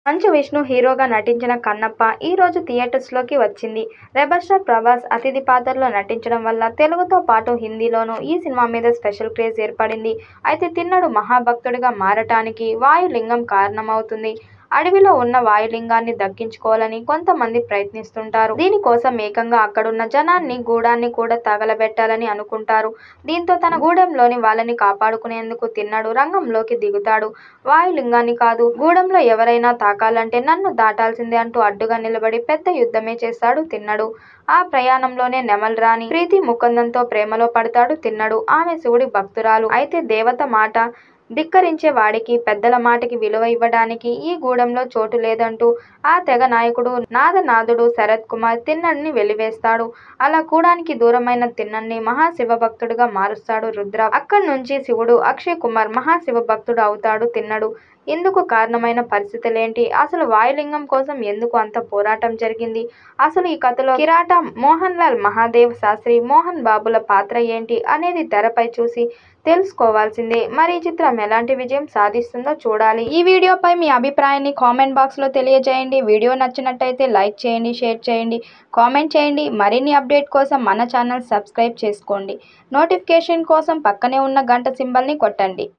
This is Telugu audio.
మంచు విష్ణు హీరోగా నటించిన కన్నప్ప ఈ రోజు థియేటర్స్లోకి వచ్చింది. రెబల్ స్టార్ ప్రభాస్ అతిథి పాత్రలో నటించడం వల్ల తెలుగుతో పాటు హిందీలోనూ ఈ సినిమా మీద స్పెషల్ క్రేజ్ ఏర్పడింది. అయితే తిన్నడు మహాభక్తుడిగా మారటానికి వాయులింగం కారణమవుతుంది. అడవిలో ఉన్న వాయులింగాన్ని దక్కించుకోవాలని కొంతమంది ప్రయత్నిస్తుంటారు. దీనికోసం ఏకంగా అక్కడున్న జనాన్ని గూడాన్ని కూడా తగలబెట్టాలని అనుకుంటారు. దీంతో తన గూడెంలోని వాళ్ళని కాపాడుకునేందుకు తిన్నడు రంగంలోకి దిగుతాడు. వాయులింగాన్ని కాదు, గూడెంలో ఎవరైనా తాకాలంటే నన్ను దాటాల్సిందే అంటూ అడ్డుగా నిలబడి పెద్ద యుద్ధమే చేస్తాడు తిన్నడు. ఆ ప్రయాణంలోనే నెమల్ రాణి ప్రీతి ముకుందన్తో ప్రేమలో పడతాడు తిన్నడు. ఆమె శివుడి భక్తురాలు. అయితే దేవత మాట ధిక్కరించే వాడికి, పెద్దల మాటకి విలువ ఇవ్వడానికి ఈ గూడెంలో చోటు లేదంటూ ఆ తెగ నాయకుడు నాదనాథుడు శరత్ కుమార్ తిన్నడిని వెలివేస్తాడు. అలా గూడానికి దూరమైన తిన్నడిని మహాశివభక్తుడిగా మారుస్తాడు రుద్ర. అక్కడి నుంచి శివుడు అక్షయ్ కుమార్ మహాశివభక్తుడు అవుతాడు తిన్నడు. ఇందుకు కారణమైన పరిస్థితులేంటి? అసలు వాయులింగం కోసం ఎందుకు అంత పోరాటం జరిగింది? అసలు ఈ కథలో కిరాట మోహన్ లాల్ మహాదేవ్ శాస్త్రి, మోహన్ బాబుల పాత్ర ఏంటి అనేది తెరపై చూసి తెలుసుకోవాల్సిందే. మరి ఈ చిత్రం ఎలాంటి విజయం సాధిస్తుందో చూడాలి. ఈ వీడియోపై మీ అభిప్రాయాన్ని కామెంట్ బాక్స్లో తెలియజేయండి. వీడియో నచ్చినట్టయితే లైక్ చేయండి, షేర్ చేయండి, కామెంట్ చేయండి. మరిన్ని అప్డేట్ కోసం మన ఛానల్ సబ్స్క్రైబ్ చేసుకోండి. నోటిఫికేషన్ కోసం పక్కనే ఉన్న గంట సింబల్ని కొట్టండి.